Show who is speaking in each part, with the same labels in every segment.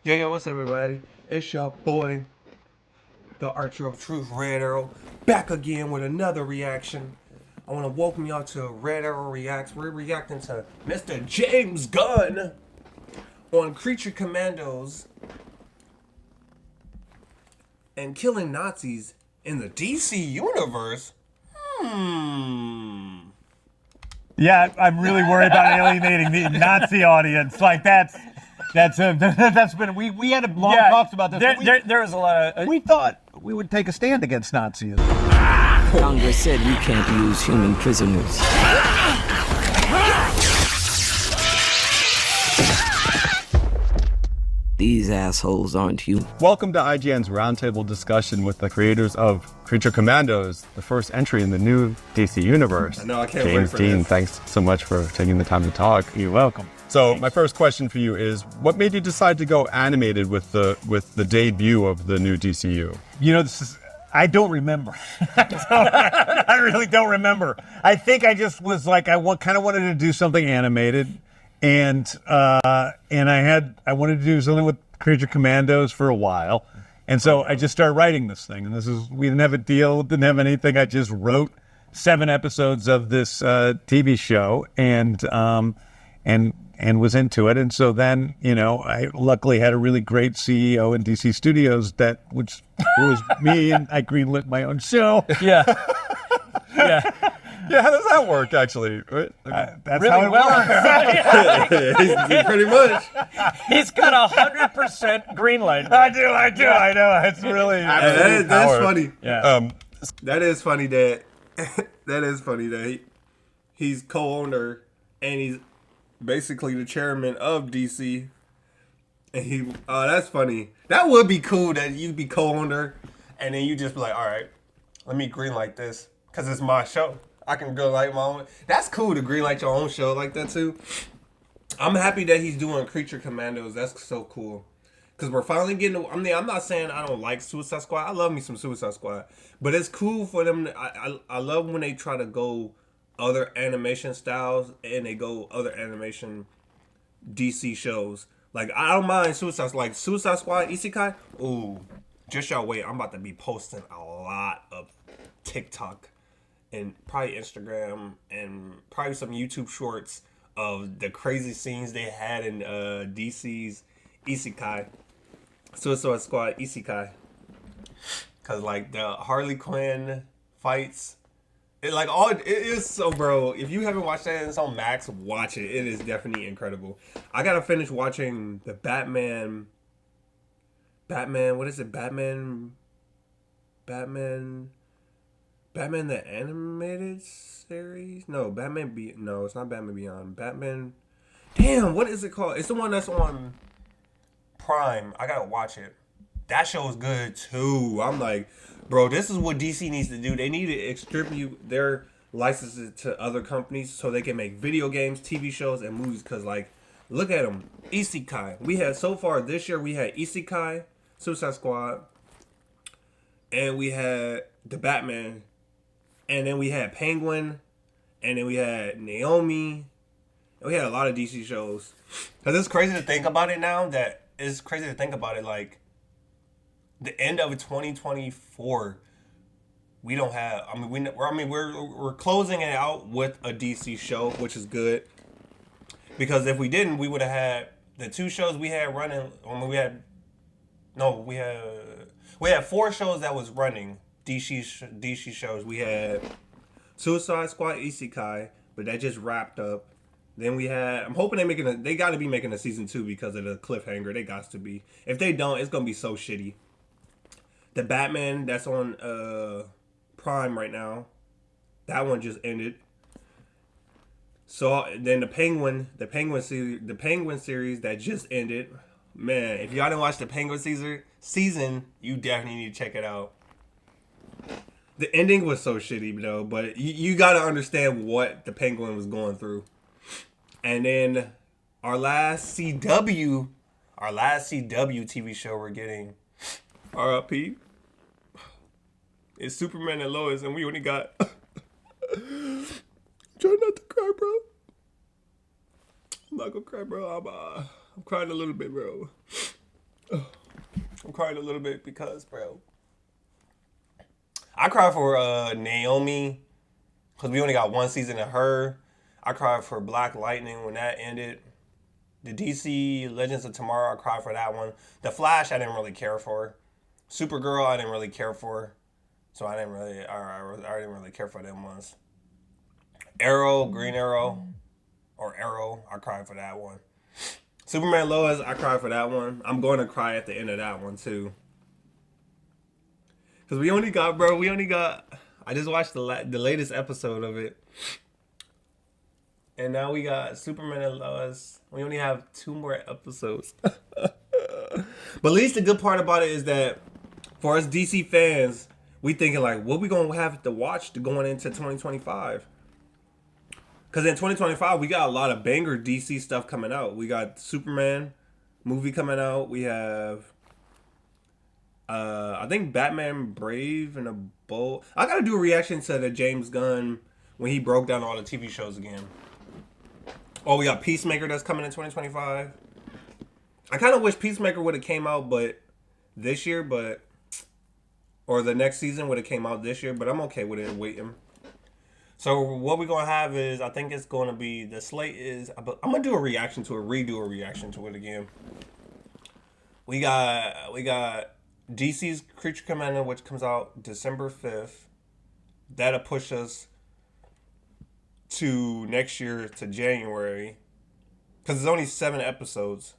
Speaker 1: Yo, what's up, everybody? It's your boy, the Archer of Truth, Red Arrow, back again with another reaction. I want to welcome y'all to Red Arrow Reacts. We're reacting to Mr. James Gunn on Creature Commandos and killing Nazis in the DC universe.
Speaker 2: Yeah, I'm really worried about alienating the Nazi audience. Like that's been we had long talks about this.
Speaker 3: There was a lot of.
Speaker 2: We thought we would take a stand against Nazism.
Speaker 4: Congress said you can't use human prisoners. These assholes aren't human.
Speaker 5: Welcome to IGN's roundtable discussion with the creators of Creature Commandos, the first entry in the new DC universe.
Speaker 1: I know, I can't wait
Speaker 5: James,
Speaker 1: for
Speaker 5: Dean,
Speaker 1: this.
Speaker 5: thanks so much for taking the time to talk.
Speaker 2: You're welcome.
Speaker 5: So my first question for you is, what made you decide to go animated with the debut of the new DCU?
Speaker 2: You know, I don't remember. I really don't remember. I think I just was like, kind of wanted to do something animated, and I wanted to do something with Creature Commandos for a while, and so I just started writing this thing. And we didn't have a deal, didn't have anything. I just wrote 7 episodes of this TV show, and was into it. And so then, you know, I luckily had a really great CEO in DC Studios which was me, and I greenlit my own show.
Speaker 3: Yeah.
Speaker 5: Yeah, how does that work, actually?
Speaker 2: That's
Speaker 3: Really
Speaker 2: how it
Speaker 3: well.
Speaker 2: works.
Speaker 1: Pretty much.
Speaker 3: He's got 100% green light.
Speaker 2: I know. It's really
Speaker 1: That's funny.
Speaker 2: Yeah.
Speaker 1: That is funny that he's co-owner and he's basically the chairman of DC. And that's funny. That would be cool that you'd be co-owner and then you just be like, all right, let me greenlight this because it's my show. I can greenlight my own. That's cool to greenlight your own show like that too. I'm happy that he's doing Creature Commandos. That's so cool. Because we're finally getting... I mean, I'm not saying I don't like Suicide Squad. I love me some Suicide Squad. But it's cool for them. I love when they try to go other animation styles and they go other animation DC shows. Like, I don't mind Suicide Squad. Like, Suicide Squad, Isekai. Ooh, just y'all wait. I'm about to be posting a lot of TikTok and probably Instagram and probably some YouTube shorts of the crazy scenes they had in DC's Isekai. Suicide Squad Isekai. Cause like the Harley Quinn fights, it is so, bro. If you haven't watched that and it's on Max, watch it. It is definitely incredible. I gotta finish watching the Batman. What is it? Batman the animated series? No, it's not Batman Beyond. Batman. Damn, what is it called? It's the one that's on Prime. I gotta watch it. That show is good too. I'm like, bro, this is what DC needs to do. They need to distribute their licenses to other companies so they can make video games, TV shows, and movies. Cause like, look at them. Isekai. We had so far this year. We had Isekai, Suicide Squad, and we had the Batman, and then we had Penguin, and then we had Naomi. And we had a lot of DC shows. Cause it's crazy to think about it now. Like the end of 2024, we don't have. We're closing it out with a DC show, which is good. Because if we didn't, we would have had the 2 shows we had running. We had 4 shows that was running DC shows. We had Suicide Squad Isekai, but that just wrapped up. Then we had, I'm hoping they got to be making a season 2 because of the cliffhanger. They got to be. If they don't, it's going to be so shitty. The Batman that's on Prime right now, that one just ended. So then the Penguin series that just ended. Man, if y'all didn't watch the Penguin season, you definitely need to check it out. The ending was so shitty though, but you got to understand what the Penguin was going through. And then our last CW TV show we're getting, RIP, is Superman and Lois, and we only got. Try not to cry, bro. I'm not gonna cry, bro. I'm crying a little bit, bro. I'm crying a little bit because, bro, I cried for Naomi because we only got one season of her. I cried for Black Lightning when that ended. The DC Legends of Tomorrow, I cried for that one. The Flash, I didn't really care for. Supergirl, I didn't really care for. So I didn't really care for them ones. Arrow, Green Arrow, or Arrow, I cried for that one. Superman Lois, I cried for that one. I'm going to cry at the end of that one too. Because we only got, I just watched the latest episode of it. And now we got Superman and Lois. We only have 2 more episodes. But at least the good part about it is that for us DC fans, we thinking like, what we going to have to watch going into 2025? Because in 2025, we got a lot of banger DC stuff coming out. We got Superman movie coming out. We have, I think, Batman Brave and the Bold. I got to do a reaction to the James Gunn when he broke down all the TV shows again. Oh, we got Peacemaker that's coming in 2025. I kind of wish Peacemaker would have came out this year, or the next season would have came out this year, but I'm okay with it waiting. So what we're going to have is, I think it's going to be, the slate is, I'm going to do a reaction to it, redo a reaction to it again. We got DC's Creature Commander, which comes out December 5th. That'll push us to next year, to January. Because it's only 7 episodes.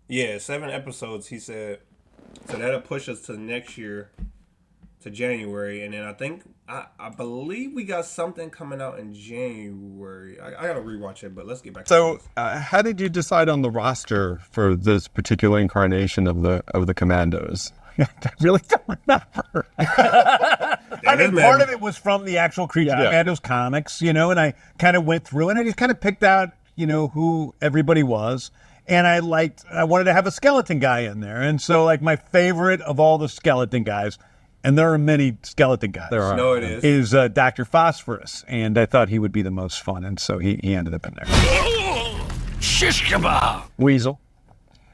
Speaker 1: Yeah, 7 episodes, he said. So that'll push us to next year, to January. And then I believe we got something coming out in January. I gotta rewatch it, but let's get back to this.
Speaker 5: How did you decide on the roster for this particular incarnation of the Commandos?
Speaker 2: I really don't remember. I mean, part of it was from the actual Creature Commandos comics, and I kind of went through and I just kind of picked out, who everybody was. And I wanted to have a skeleton guy in there. And so, like, my favorite of all the skeleton guys, and there are many skeleton guys.
Speaker 5: There are.
Speaker 1: No, it is.
Speaker 2: Is Dr. Phosphorus. And I thought he would be the most fun. And so he ended up in there.
Speaker 3: Shish kebab.
Speaker 2: Weasel.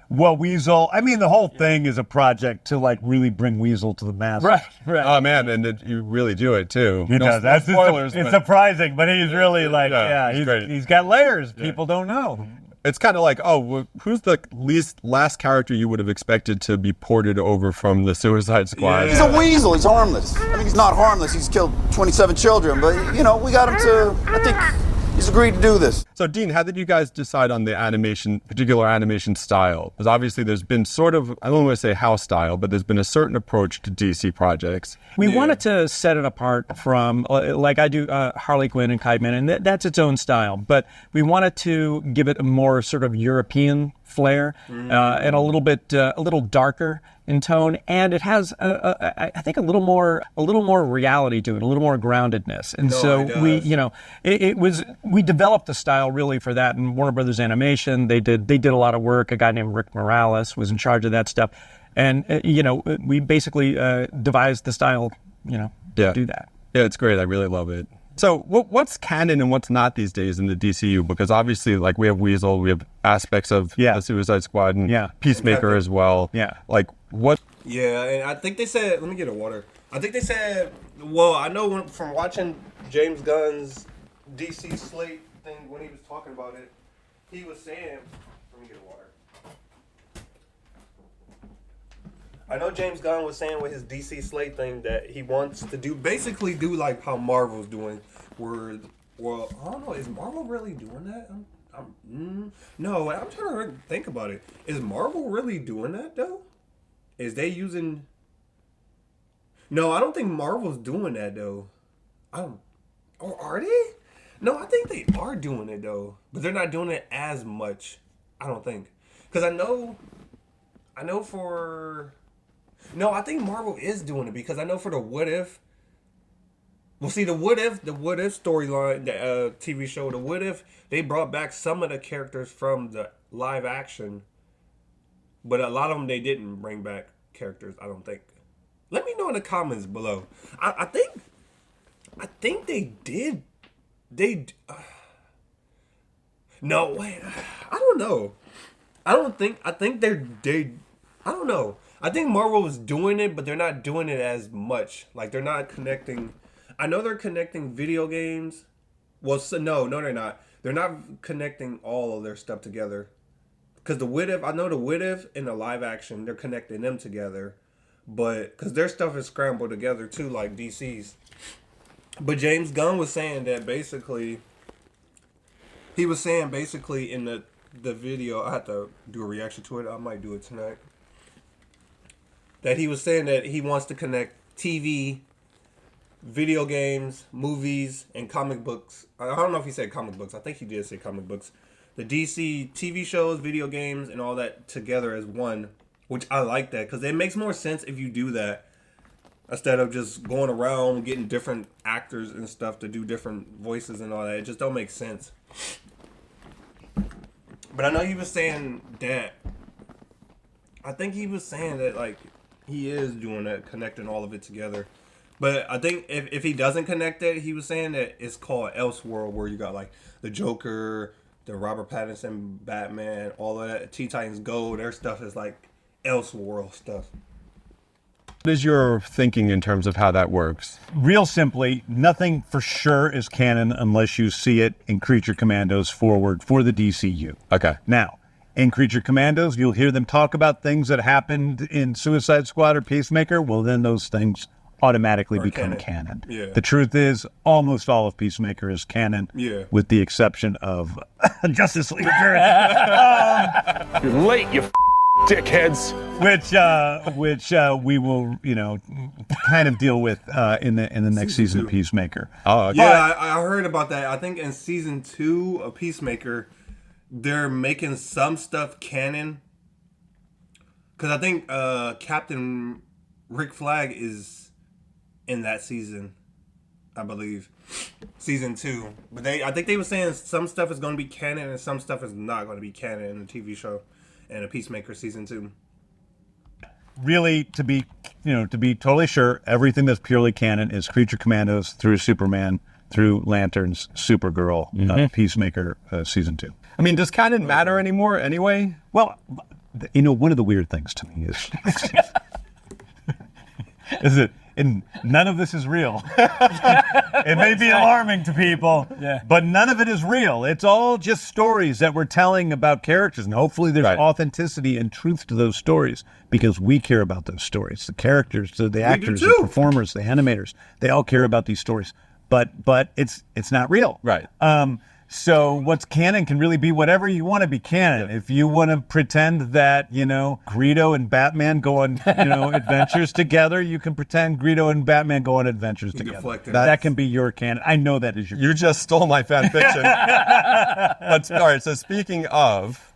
Speaker 2: Well, Weasel, I mean, the whole thing is a project to, like, really bring Weasel to the masses.
Speaker 3: Right.
Speaker 5: Oh, man, and you really do it, too.
Speaker 2: He does. That's
Speaker 5: spoilers.
Speaker 2: It's surprising, but he's really, like,
Speaker 5: he's great.
Speaker 2: He's got layers people don't know.
Speaker 5: It's kind of like, who's the last character you would have expected to be ported over from the Suicide Squad?
Speaker 1: Yeah.
Speaker 6: He's a weasel. He's harmless. I mean, he's not harmless. He's killed 27 children, but, we got him to, I think he's agreed to do this.
Speaker 5: So, Dean, how did you guys decide on the particular animation style? Because obviously there's been sort of, I don't want to say house style, but there's been a certain approach to DC projects.
Speaker 3: We wanted to set it apart from, like I do Harley Quinn and Kiteman, and that's its own style. But we wanted to give it a more sort of European flair and a little darker in tone, and it has I think a little more reality to it, a little more groundedness. And we developed the style really for that. And Warner Brothers Animation, they did a lot of work. A guy named Rick Morales was in charge of that stuff, and we basically devised the style to do that.
Speaker 5: Yeah, it's great. I really love it. So what's canon and what's not these days in the DCU? Because obviously, like, we have Weasel, we have aspects of the Suicide Squad, and Peacemaker as well.
Speaker 2: Yeah.
Speaker 5: Like, what?
Speaker 1: Yeah, and I think they said, let me get a water. I think they said, well, I know from watching James Gunn's DC slate thing when he was talking about it, he was saying, let me get a water. I know James Gunn was saying with his DC slate thing that he wants to do like how Marvel's doing, where, well, I don't know, is Marvel really doing that? No, I'm trying to think about it. Is Marvel really doing that though? Is they using? No, I don't think Marvel's doing that though. Or are they? No, I think they are doing it though, but they're not doing it as much. I don't think, because I know for. No, I think Marvel is doing it because I know for the What If. Well, see, the What If storyline, the TV show, the What If, they brought back some of the characters from the live action, but a lot of them they didn't bring back characters. I don't think. Let me know in the comments below. I think they did. No, wait. I don't know. I think they I don't know. I think Marvel was doing it, but they're not doing it as much. Like they're not connecting. I know they're connecting video games. Well, so, no, they're not. They're not connecting all of their stuff together. Because I know the What If and the live action, they're connecting them together. But because their stuff is scrambled together too, like DC's. But James Gunn was saying that basically, he was saying basically in the video, I have to do a reaction to it. I might do it tonight. That he was saying that he wants to connect TV, video games, movies, and comic books. I don't know if he said comic books. I think he did say comic books. The DC TV shows, video games, and all that together as one, which I like that because it makes more sense if you do that instead of just going around getting different actors and stuff to do different voices and all that. It just don't make sense. But I know he was saying that. I think he was saying that like he is doing that, connecting all of it together. But I think if he doesn't connect it, he was saying that it's called Elseworld, where you got like the Joker, the Robert Pattinson Batman, all of that. Teen Titans Go, their stuff is like Elseworld stuff.
Speaker 5: What is your thinking in terms of how that works?
Speaker 2: Real simply, nothing for sure is canon unless you see it in Creature Commandos forward for the DCU.
Speaker 5: Okay.
Speaker 2: Now, in Creature Commandos, you'll hear them talk about things that happened in Suicide Squad or Peacemaker. Well, then those things automatically become canon.
Speaker 1: Yeah.
Speaker 2: The truth is, almost all of Peacemaker is canon, with the exception of Justice League Appearance.
Speaker 7: You're late, you dickheads.
Speaker 2: Which we will, kind of deal with in the next season of Peacemaker.
Speaker 5: Oh, okay.
Speaker 1: Yeah, I heard about that. I think in season 2 of Peacemaker, they're making some stuff canon. Because I think Captain Rick Flag is in that season, I believe. Season 2. But I think they were saying some stuff is going to be canon and some stuff is not going to be canon in the TV show and a Peacemaker season 2.
Speaker 2: Really, to be totally sure, everything that's purely canon is Creature Commandos through Superman, through Lanterns, Supergirl, Peacemaker season 2.
Speaker 5: I mean, does canon matter anymore anyway?
Speaker 2: Well, one of the weird things to me is that none of this is real. It may be alarming to people, but none of it is real. It's all just stories that we're telling about characters, and hopefully there's authenticity and truth to those stories because we care about those stories. The characters, the actors, the performers, the animators, they all care about these stories. But it's not real.
Speaker 5: Right.
Speaker 2: So what's canon can really be whatever you want to be canon. If you want to pretend that, Grillo and Batman go on, adventures together, you can pretend Grillo and Batman go on adventures together. That can be your canon. I know that is your canon.
Speaker 5: You just stole my fan fiction. But, all right, so speaking of,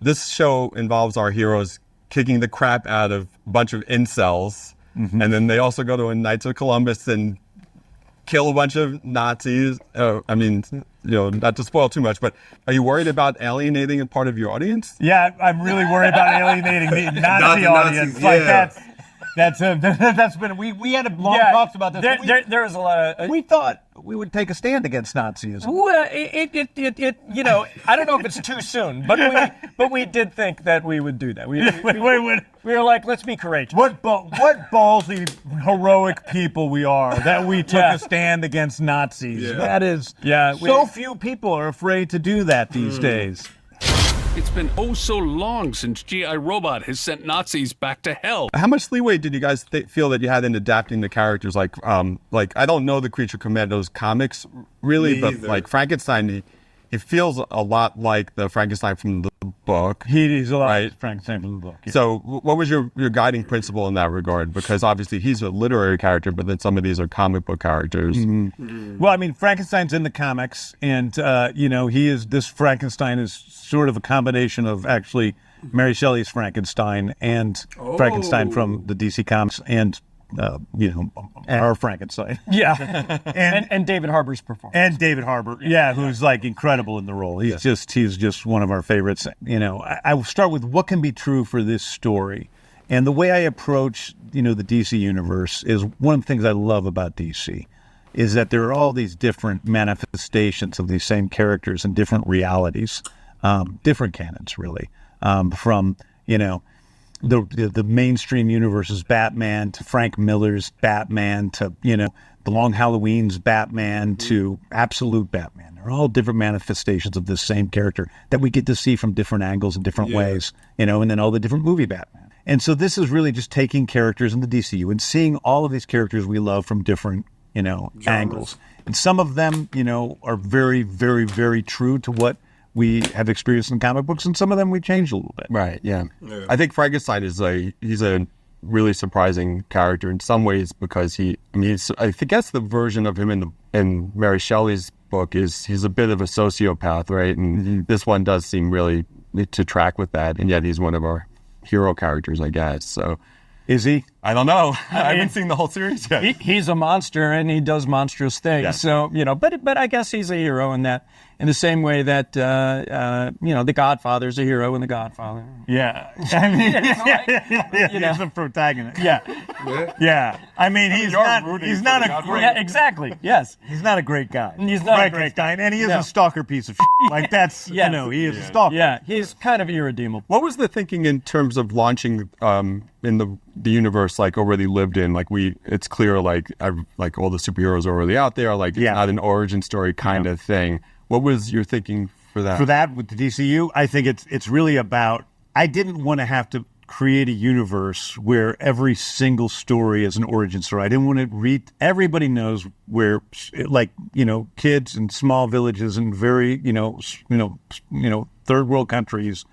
Speaker 5: this show involves our heroes kicking the crap out of a bunch of incels, and then they also go to a Knights of Columbus and kill a bunch of Nazis. Not to spoil too much, but are you worried about alienating a part of your audience?
Speaker 2: Yeah, I'm really worried about alienating the Nazi audience. That's been we had a long talks about this.
Speaker 3: There was a lot of.
Speaker 2: We thought we would take a stand against Nazism.
Speaker 3: Well, I don't know if it's too soon, but we did think that we would do that. We were like, let's be courageous.
Speaker 2: What ballsy, heroic people we are that we took a stand against Nazis.
Speaker 1: Yeah.
Speaker 2: That is, so few people are afraid to do that these days.
Speaker 7: It's been so long since G.I. Robot has sent Nazis back to hell.
Speaker 5: How much leeway did you guys feel that you had in adapting the characters? Like I don't know the Creature Commandos comics really, but like Frankenstein, it feels a lot like the Frankenstein from the book.
Speaker 2: He's a lot like Frankenstein from the book. Yeah.
Speaker 5: So what was your guiding principle in that regard? Because obviously he's a literary character, but then some of these are comic book characters.
Speaker 2: Well, I mean, Frankenstein's in the comics, and this Frankenstein is sort of a combination of actually Mary Shelley's Frankenstein and Frankenstein from the DC comics and our Frankenstein.
Speaker 3: Yeah. and David Harbour's performance.
Speaker 2: And David Harbour, who's like incredible in the role. He's just one of our favorites. I will start with what can be true for this story. And the way I approach, the DC universe is one of the things I love about DC is that there are all these different manifestations of these same characters and different realities, different canons, really. from the mainstream universe's Batman to Frank Miller's Batman to the Long Halloween's Batman to Absolute Batman. They're all different manifestations of this same character that we get to see from different angles and different ways, and then all the different movie Batman. And so this is really just taking characters in the DCU and seeing all of these characters we love from different, angles. And some of them, are very, very, very true to what we have experienced in comic books, and some of them we changed a little bit.
Speaker 5: Right, yeah. I think Frankenstein he's a really surprising character in some ways because I guess the version of him in Mary Shelley's book is he's a bit of a sociopath, right? And this one does seem really to track with that, and yet he's one of our hero characters, I guess. So,
Speaker 2: is he?
Speaker 5: I don't know. I haven't seen the whole series yet.
Speaker 3: He's a monster and he does monstrous things.
Speaker 5: Yeah.
Speaker 3: So but I guess he's a hero in the same way that the Godfather's a hero in The Godfather.
Speaker 2: Yeah, I mean, he's the protagonist. Yeah. I mean, he's not a great.
Speaker 3: Yeah, exactly. Yes,
Speaker 2: he's not a great guy.
Speaker 3: He's not
Speaker 2: Frankenstein, and he is a stalker piece of shit. Like that's he is a stalker.
Speaker 3: Yeah, he's kind of irredeemable.
Speaker 5: What was the thinking in terms of launching in the universe, like already lived in? Like it's clear, like all the superheroes are already out there. Like it's not an origin story kind of thing. What was your thinking for that?
Speaker 2: For that with the DCU, I think it's really about. I didn't want to have to create a universe where every single story is an origin story. I didn't want to read. Everybody knows where, kids in small villages and very, third world countries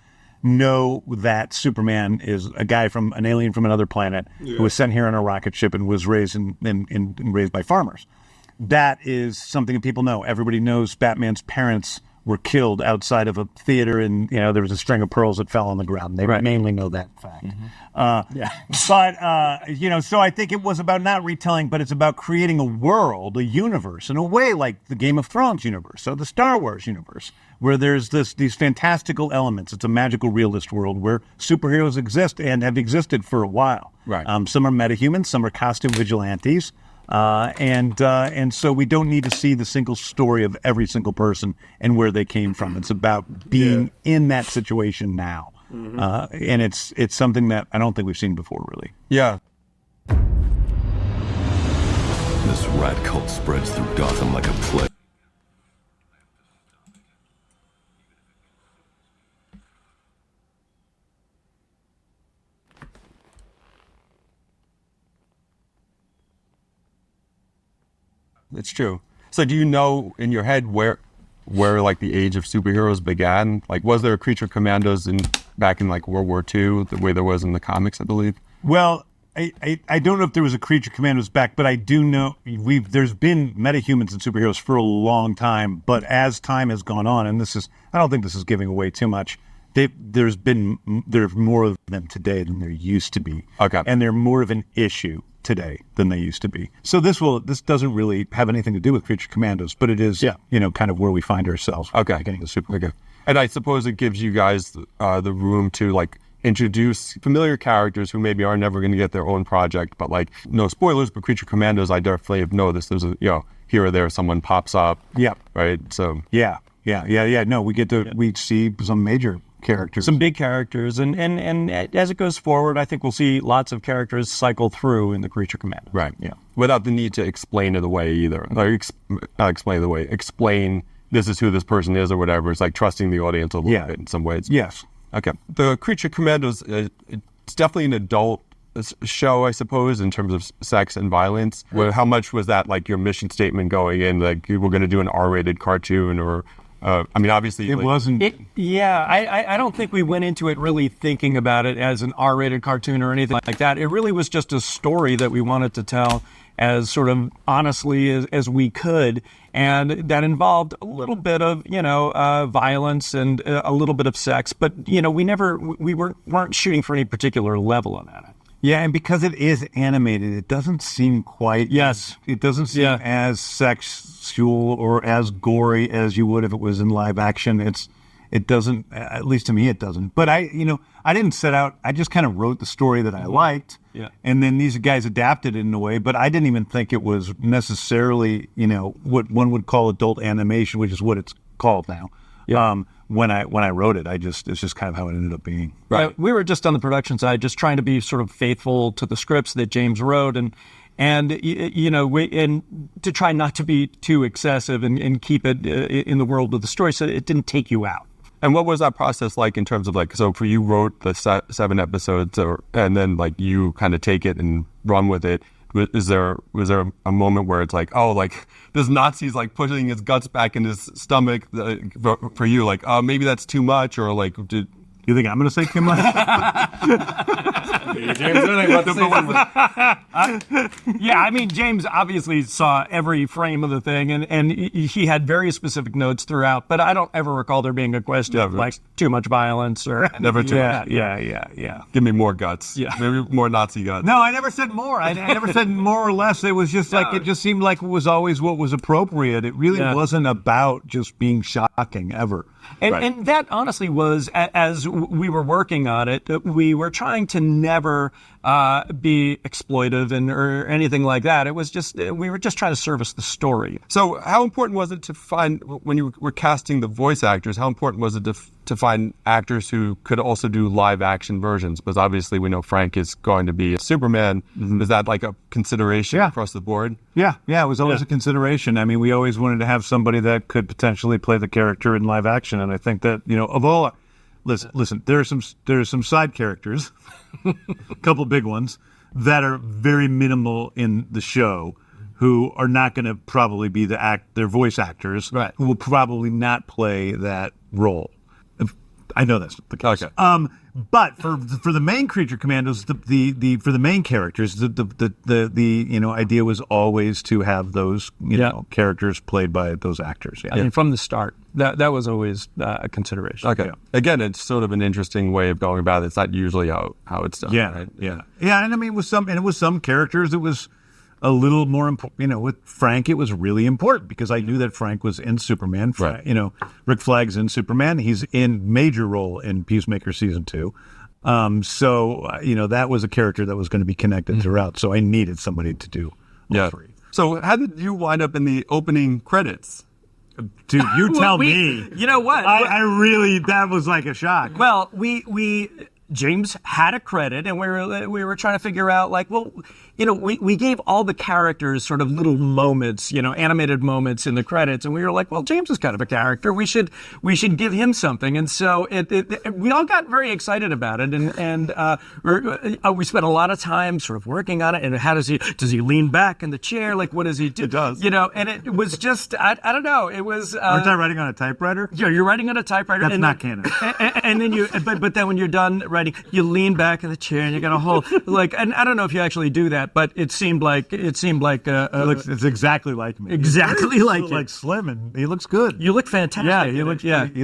Speaker 2: know that Superman is a guy from an alien from another planet who was sent here on a rocket ship and was raised and raised by farmers. That is something that people know. Everybody knows Batman's parents were killed outside of a theater, and there was a string of pearls that fell on the ground. They mainly know that fact. But so I think it was about not retelling, but it's about creating a world, a universe, in a way like the Game of Thrones universe, or the Star Wars universe, where there's these fantastical elements. It's a magical realist world where superheroes exist and have existed for a while.
Speaker 5: Right.
Speaker 2: Some are metahumans, some are costume vigilantes. And so we don't need to see the single story of every single person and where they came from. It's about being in that situation now. And it's something that I don't think we've seen before, really.
Speaker 5: Yeah.
Speaker 8: This rat cult spreads through Gotham like a plague.
Speaker 5: It's true. So do you know in your head where like the age of superheroes began? Like, was there a Creature Commandos back in like World War II, the way there was in the comics, I believe? Well,
Speaker 2: I don't know if there was a Creature Commandos back, but I do know there's been metahumans and superheroes for a long time. But as time has gone on, and I don't think this is giving away too much. There's more of them today than there used to be.
Speaker 5: Okay.
Speaker 2: And they're more of an issue today than they used to be. So this doesn't really have anything to do with Creature Commandos, but it is, kind of where we find ourselves.
Speaker 5: Okay.
Speaker 2: Getting the super.
Speaker 5: Okay. And I suppose it gives you guys the room to like introduce familiar characters who maybe are never going to get their own project, but like no spoilers, but Creature Commandos, I definitely have noticed there's here or there someone pops up.
Speaker 2: Yeah.
Speaker 5: Right. So.
Speaker 2: Yeah. No, we see some major characters,
Speaker 3: some big characters, and as it goes forward, I think we'll see lots of characters cycle through in the Creature Commandos.
Speaker 5: Right. Yeah. Without the need to explain it away either. Like, not explain it away. Explain this is who this person is or whatever. It's like trusting the audience a little bit in some ways.
Speaker 2: Yes.
Speaker 5: Okay. The Creature Commandos, it's definitely an adult show, I suppose, in terms of sex and violence. How much was that like your mission statement going in? Like, we're going to do an R-rated cartoon or... obviously...
Speaker 2: It wasn't...
Speaker 3: I don't think we went into it really thinking about it as an R-rated cartoon or anything like that. It really was just a story that we wanted to tell as sort of honestly as we could, and that involved a little bit of, violence and a little bit of sex, but, we weren't shooting for any particular level on that.
Speaker 2: Yeah, and because it is animated, it doesn't seem quite...
Speaker 3: Yes.
Speaker 2: It doesn't seem as sexual or as gory as you would if it was in live action. It doesn't, at least to me, it doesn't. But I didn't set out, I just kind of wrote the story that I liked.
Speaker 3: Yeah.
Speaker 2: And then these guys adapted it in a way, but I didn't even think it was necessarily, what one would call adult animation, which is what it's called now.
Speaker 3: Yeah.
Speaker 2: when I wrote it. It's just kind of how it ended up being.
Speaker 3: Right. We were just on the production side, just trying to be sort of faithful to the scripts that James wrote, and to try not to be too excessive and keep it in the world of the story, so it didn't take you out.
Speaker 5: And what was that process like in terms of like, so for you wrote the 7 episodes, and then like you kind of take it and run with it. Was there a moment where it's like, oh, like this Nazi's like pushing his guts back in his stomach for you, like, oh, maybe that's too much, or like, did
Speaker 2: you think I'm going to say too much?
Speaker 1: James Gunn ain't about to say something.
Speaker 3: Yeah, I mean, James obviously saw every frame of the thing, and he had very specific notes throughout, but I don't ever recall there being a question of like too much violence or
Speaker 5: never too
Speaker 3: much.
Speaker 5: much.
Speaker 3: Yeah.
Speaker 5: Give me more guts.
Speaker 3: Yeah.
Speaker 5: Maybe more Nazi guts.
Speaker 2: No, I never said more. I never said more or less. It was just like, it just seemed like it was always what was appropriate. It really wasn't about just being shocking ever.
Speaker 3: And that honestly was, as we were working on it, we were trying to never be exploitive or anything like that. It was just, we were just trying to service the story.
Speaker 5: So how important was it to find, when you were casting the voice actors, how important was it to find actors who could also do live action versions? Because obviously we know Frank is going to be Superman. Mm-hmm. Is that like a consideration across the board?
Speaker 2: Yeah, it was always a consideration. I mean, we always wanted to have somebody that could potentially play the character in live action, and I think that, of all, listen, there are some side characters, a couple big ones that are very minimal in the show, who are not going to probably be their voice actors,
Speaker 3: right,
Speaker 2: who will probably not play that role. I know that's the case.
Speaker 5: Okay.
Speaker 2: But for the main Creature Commandos, for the main characters, the idea was always to have those characters played by those actors. Yeah.
Speaker 3: I mean, from the start, that was always a consideration.
Speaker 5: Okay.
Speaker 2: Yeah.
Speaker 5: Again, it's sort of an interesting way of going about it. It's not usually how it's done.
Speaker 2: Yeah.
Speaker 5: Right?
Speaker 2: Yeah. And I mean, with some characters, it was a little more important. With Frank, it was really important because I knew that Frank was in Superman.
Speaker 5: Right.
Speaker 2: Rick Flag's in Superman. He's in major role in Peacemaker season 2. So that was a character that was going to be connected throughout. So I needed somebody to do all three.
Speaker 5: So how did you wind up in the opening credits?
Speaker 2: Dude, you tell me.
Speaker 3: You know what?
Speaker 2: I really, that was like a shock.
Speaker 3: Well, James had a credit, and we were trying to figure out, like, well, we gave all the characters sort of little moments, animated moments in the credits, and we were like, well, James is kind of a character. We should give him something, and so we all got very excited about it, and we spent a lot of time sort of working on it. And how does he lean back in the chair? Like, what does he do?
Speaker 5: It does,
Speaker 3: and it was just I don't know. It was.
Speaker 2: Aren't I writing on a typewriter?
Speaker 3: Yeah, you're writing on a typewriter.
Speaker 2: That's not canon.
Speaker 3: And then but then when you're done writing, you lean back in the chair and you got a whole and I don't know if you actually do that, but it seemed like it's
Speaker 2: exactly like me.
Speaker 3: Exactly like
Speaker 2: like Slim, and he looks good.
Speaker 3: You look fantastic.
Speaker 2: He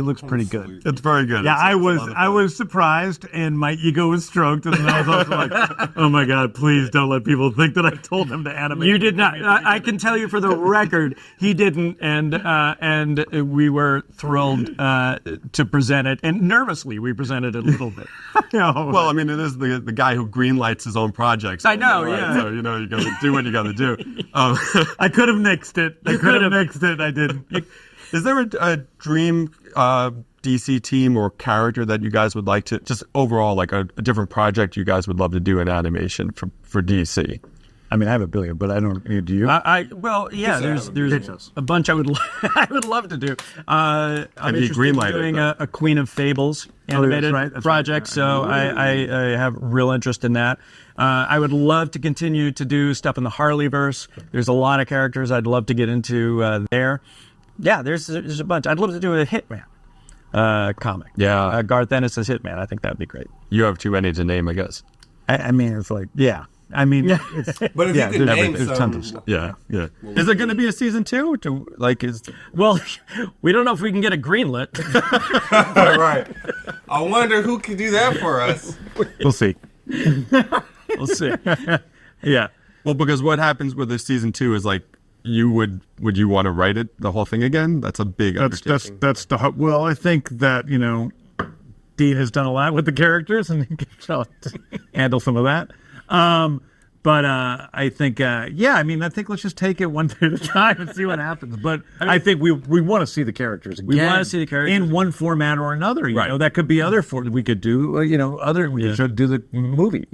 Speaker 2: looks pretty good.
Speaker 5: It's very good.
Speaker 2: Yeah, I was surprised, and my ego was stroked, and then I was also like, oh my God, please don't let people think that I told them to animate.
Speaker 3: You did not. I can tell you for the record, he didn't, and we were thrilled to present it, and nervously we presented it a little bit.
Speaker 5: Well, I mean, it is the guy who greenlights his own projects.
Speaker 3: I know,
Speaker 5: right?
Speaker 3: yeah.
Speaker 5: So, you got to do what you got to do.
Speaker 2: I could have nixed it. I didn't.
Speaker 5: Is there a dream DC team or character that you guys would like to, just overall, like a different project you guys would love to do in animation for DC?
Speaker 2: I mean, I have a billion, but I don't. Do you?
Speaker 3: There's a bunch I would love to do. I'm interested in doing a Queen of Fables animated project, so I have real interest in that. I would love to continue to do stuff in the Harleyverse. There's a lot of characters I'd love to get into there. Yeah, there's a bunch. I'd love to do a Hitman comic.
Speaker 5: Yeah,
Speaker 3: Garth Ennis' Hitman. I think that'd be great.
Speaker 5: You have too many to name, I guess.
Speaker 2: I mean, it's like, yeah. I mean,
Speaker 1: but if you could name
Speaker 5: some, yeah. Is there going to be a season 2?
Speaker 3: Well, we don't know if we can get it greenlit.
Speaker 1: Right. I wonder who could do that for us.
Speaker 2: We'll see.
Speaker 3: We'll see.
Speaker 2: Yeah.
Speaker 5: Well, because what happens with the season 2 is like, would you want to write it the whole thing again? That's a big undertaking.
Speaker 2: Well, I think that Dean has done a lot with the characters and he can handle some of that. But But I think, I mean, I think let's just take it one day at a time and see what happens. But I think we want to see the characters again.
Speaker 3: We want to see the characters
Speaker 2: in one format or another. You know, that could be other we could do. We should do the movie.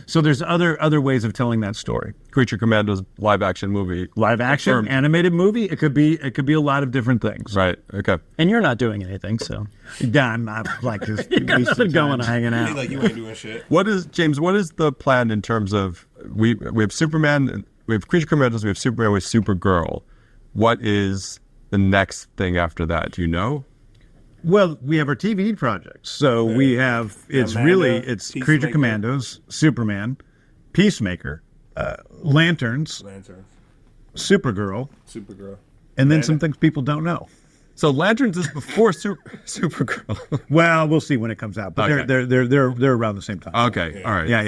Speaker 2: So there's other ways of telling that story.
Speaker 5: Creature Commandos live action movie.
Speaker 2: Live action, animated movie. It could be a lot of different things.
Speaker 5: Right. Okay.
Speaker 3: And you're not doing anything, so
Speaker 2: yeah, I'm not like this.
Speaker 3: you got nothing going on, hanging out.
Speaker 1: Like you ain't doing shit.
Speaker 5: What is the plan in terms of we have Superman, we have Creature Commandos, we have Superman, we have Supergirl. What is the next thing after that? Do you know?
Speaker 2: Well, we have our TV projects. So we have it's Creature Commandos, Superman, Peacemaker, Lanterns, Supergirl, and then some things people don't know.
Speaker 5: So Lanterns is before Supergirl.
Speaker 2: Well, we'll see when it comes out, but
Speaker 5: Okay.
Speaker 2: they're around the same time.
Speaker 5: Okay, all right.
Speaker 2: Yeah.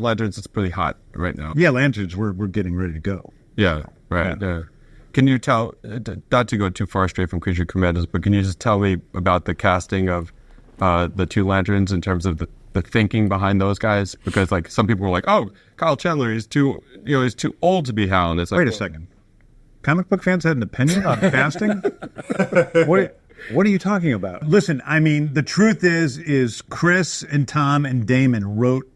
Speaker 5: Lanterns is pretty hot right now.
Speaker 2: Yeah, Lanterns, we're getting ready to go.
Speaker 5: Yeah, right. Yeah. Can you tell, not to go too far straight from Creature Commandos, but can you just tell me about the casting of the two Lanterns in terms of the thinking behind those guys? Because like some people were like, oh, Kyle Chandler, he's too old to be Hal. It's like,
Speaker 2: Wait a second. Comic book fans had an opinion on casting? What are you talking about? Listen, I mean, the truth is Chris and Tom and Damon wrote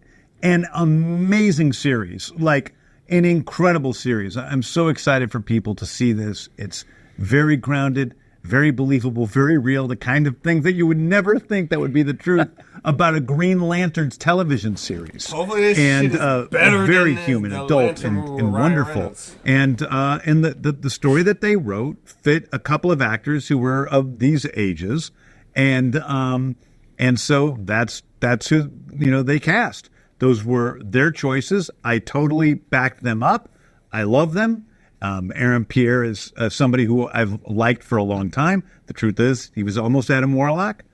Speaker 2: an amazing series, like an incredible series. I'm so excited for people to see this. It's very grounded, very believable, very real, the kind of things that you would never think that would be the truth about a Green Lantern's television series.
Speaker 1: Hopefully this shit is better
Speaker 2: very
Speaker 1: than
Speaker 2: human,
Speaker 1: the
Speaker 2: adult,
Speaker 1: Lantern
Speaker 2: and
Speaker 1: with Ryan
Speaker 2: wonderful.
Speaker 1: Reynolds.
Speaker 2: And the story that they wrote fit a couple of actors who were of these ages, and so that's who they cast. Those were their choices. I totally backed them up. I love them. Aaron Pierre is somebody who I've liked for a long time. The truth is, he was almost Adam Warlock.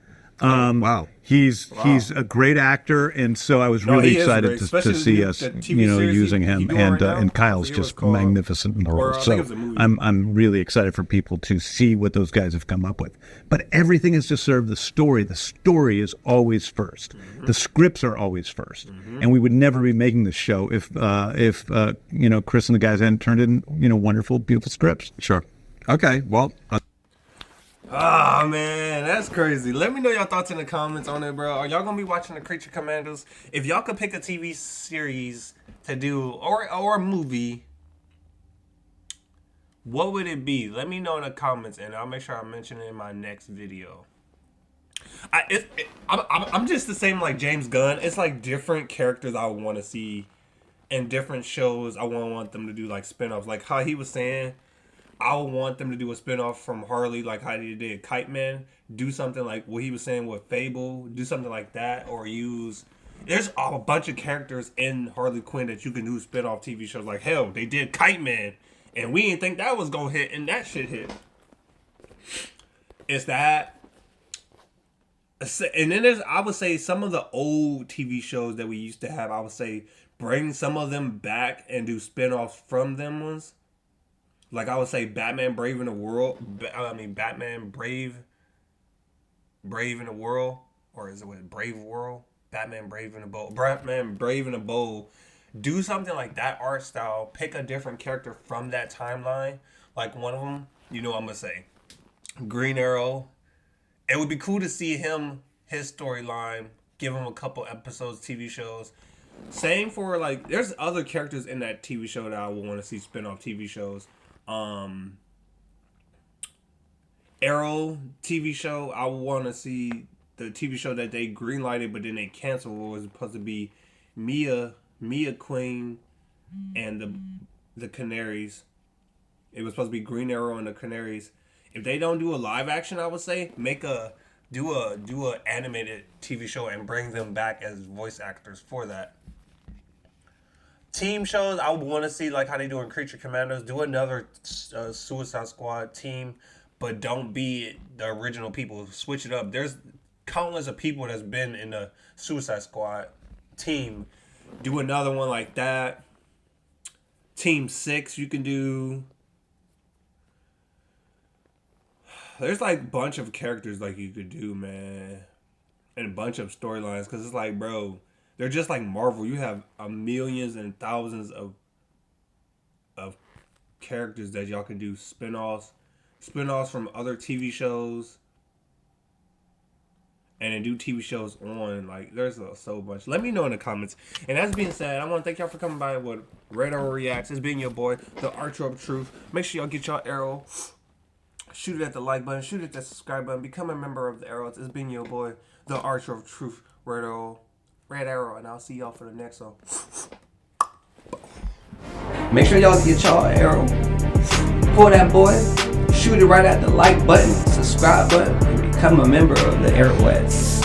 Speaker 5: wow.
Speaker 2: He's a great actor, and so I was really excited to see us, using him. And Kyle's just magnificent in the role. So I'm really excited for people to see what those guys have come up with. But everything is to serve the story. The story is always first. Mm-hmm. The scripts are always 1st, and we would never be making this show if Chris and the guys hadn't turned in wonderful, beautiful scripts.
Speaker 5: Sure. Okay. Well.
Speaker 1: Oh man, that's crazy. Let me know your thoughts in the comments on it, bro. Are y'all gonna be watching the Creature Commandos? If y'all could pick a TV series to do or a movie, what would it be? Let me know in the comments, and I'll make sure I mention it in my next video. I'm just the same like James Gunn. It's like different characters I want to see, and different shows I want them to do like spinoffs. Like how he was saying, I would want them to do a spinoff from Harley, like how they did Kite Man. Do something like what he was saying with Fable. Do something like that, or use. There's a bunch of characters in Harley Quinn that you can do spinoff TV shows. Like hell, they did Kite Man, and we didn't think that was gonna hit, and that shit hit. It's that. And then there's, I would say, some of the old TV shows that we used to have. I would say bring some of them back and do spinoffs from them ones. Like I would say Batman Brave in the World. Batman Brave in the World. Or is it what? Brave World? Batman Brave in the Bold. Batman Brave in the Bold. Do something like that art style. Pick a different character from that timeline. Like one of them, I'm going to say Green Arrow. It would be cool to see him, his storyline, give him a couple episodes, TV shows. Same for like, there's other characters in that TV show that I would want to see spin-off TV shows. Arrow TV show, I want to see the TV show that they greenlighted but then they canceled. It was supposed to be Mia Queen and the Canaries. It was supposed to be Green Arrow and the Canaries. If they don't do a live action, I would say do a animated TV show and bring them back as voice actors for that. Team shows, I would want to see like how they do in Creature Commandos. Do another Suicide Squad team, but don't be the original people. Switch it up. There's countless of people that's been in the Suicide Squad team. Do another one like that. Team 6 you can do. There's like a bunch of characters like you could do, man. And a bunch of storylines. Because it's like, bro, they're just like Marvel. You have millions and thousands of characters that y'all can do spin-offs from other TV shows, and then do TV shows on. Like, there's so much. Let me know in the comments. And as being said, I want to thank y'all for coming by with Red Arrow Reacts. It's been your boy, the Archer of Truth. Make sure y'all get y'all arrow. Shoot it at the like button. Shoot it at the subscribe button. Become a member of the Arrows. It's been your boy, the Archer of Truth, Red Arrow. And I'll see y'all for the next one.
Speaker 9: Make sure y'all get y'all arrow. Pull that boy. Shoot it right at the like button, subscribe button, and become a member of the Arrowheads.